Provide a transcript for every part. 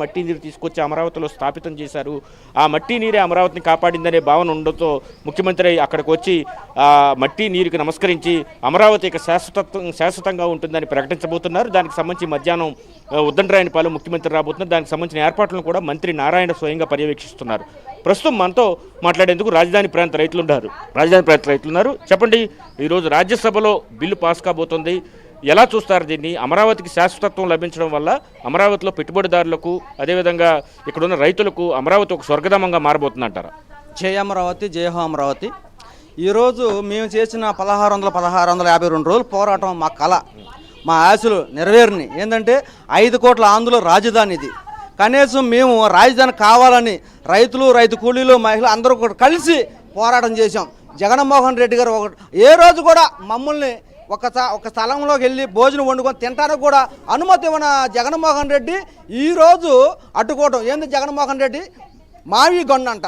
మట్టి నీరు తీసుకొచ్చి అమరావతిలో స్థాపితం చేశారు. ఆ మట్టి నీరే అమరావతిని కాపాడిందనే భావన ఉండడంతో ముఖ్యమంత్రి అక్కడికి వచ్చి మట్టి నీరుకి నమస్కరించి అమరావతి ఇక శాశ్వతంగా ఉంటుందని ప్రకటించబోతున్నారు. దానికి సంబంధించి మధ్యాహ్నం ఉద్దండరాయనిపాలెం ముఖ్యమంత్రి రాబోతున్నారు. దానికి సంబంధించిన ఏర్పాట్లను కూడా మంత్రి నారాయణ స్వయంగా పర్యవేక్షిస్తున్నారు. ప్రస్తుతం మనతో మాట్లాడేందుకు రాజధాని ప్రాంత రైతులు ఉన్నారు. చెప్పండి, ఈరోజు రాజ్యసభలో బిల్లు పాస్ కాబోతుంది. ఎలా చూస్తారు దీన్ని? అమరావతికి శాశ్వతత్వం లభించడం వల్ల అమరావతిలో పెట్టుబడిదారులకు అదేవిధంగా ఇక్కడున్న రైతులకు అమరావతి ఒక స్వర్గధామంగా మారబోతుందంటారా? జై అమరావతి, జై హో అమరావతి. ఈరోజు మేము చేసిన 1652 రోజులు పోరాటం మా కళ, మా ఆశలు నెరవేరిని. ఏంటంటే 5 కోట్ల ఆంధ్రుల రాజధాని ఇది. కనీసం మేము రాజధాని కావాలని రైతు కూలీలు, మహిళలు అందరూ కూడా కలిసి పోరాటం చేశాం. జగన్మోహన్ రెడ్డి గారు ఏ రోజు కూడా మమ్మల్ని ఒక స్థలంలోకి వెళ్ళి భోజనం వండుకొని తినడానికి కూడా అనుమతి ఇవ్వన జగన్మోహన్ రెడ్డి ఈరోజు అడ్డుకోవడం ఏంది? జగన్మోహన్ రెడ్డి మావి గొన్నంట.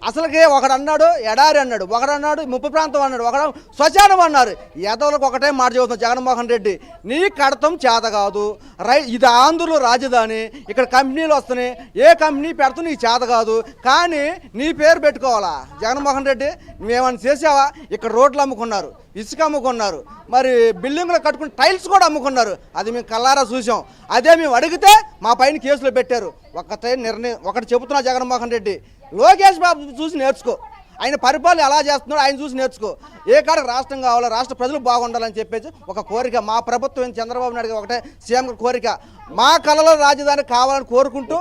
అసలుకే ఒకడు అన్నాడు ఎడారి అన్నాడు, ఒకడు అన్నాడు ముప్పు ప్రాంతం అన్నాడు, ఒకడు శ్మశానం అన్నారు. ఎదవులకు ఒకటే మాట చెబుతుంది జగన్మోహన్ రెడ్డి, నీ కడతం చేత కాదు, ఇది ఆంధ్రుల రాజధాని, ఇక్కడ కంపెనీలు వస్తున్నాయి, ఏ కంపెనీ పెడతా నీకు చేత కాదు, కానీ నీ పేరు పెట్టుకోవాలా జగన్మోహన్ రెడ్డి? నువ్వేమన్నా చేసావా? ఇక్కడ రోడ్లు అమ్ముకున్నారు, ఇసుక అమ్ముకున్నారు, మరి బిల్డింగ్లు కట్టుకుని టైల్స్ కూడా అమ్ముకున్నారు. అది మేము కల్లారా చూసాం. అదే మేము అడిగితే మా పైన కేసులు పెట్టారు. ఒకటి చెబుతున్నా జగన్మోహన్ రెడ్డి, లోకేష్ బాబు చూసి నేర్చుకో, ఆయన పరిపాలన ఎలా చేస్తున్నాడో ఆయన చూసి నేర్చుకో. ఏ కాడ రాష్ట్రం కావాలో, రాష్ట్ర ప్రజలు బాగుండాలని చెప్పేసి ఒక కోరిక మా ప్రభుత్వం చంద్రబాబు నాయుడు ఒకటే సీఎం కోరిక, మా కళలో రాజధాని కావాలని కోరుకుంటూ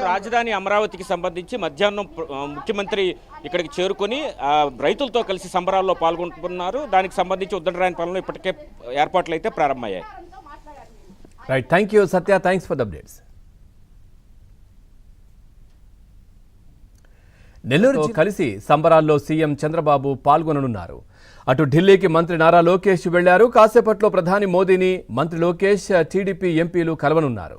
రాజధాని అమరావతికి సంబంధించి మధ్యాహ్నం ముఖ్యమంత్రి ఇక్కడికి చేరుకొని రైతులతో కలిసి సంబరాల్లో పాల్గొంటున్నారు. దానికి సంబంధించి ఉద్దండరాయనిపాలెంలో ఇప్పటికే ఏర్పాట్లు అయితే ప్రారంభమయ్యాయి. Right, thank you Satya, thanks for the updates. Nellore కలిసి సంబరాల్లో సీఎం చంద్రబాబు పాల్గొననున్నారు. అటు ఢిల్లీకి మంత్రి నారా లోకేష్ వెళ్లారు. కాసేపట్లో ప్రధాని మోదీని మంత్రి లోకేష్, టీడీపీ ఎంపీలు కలవనున్నారు.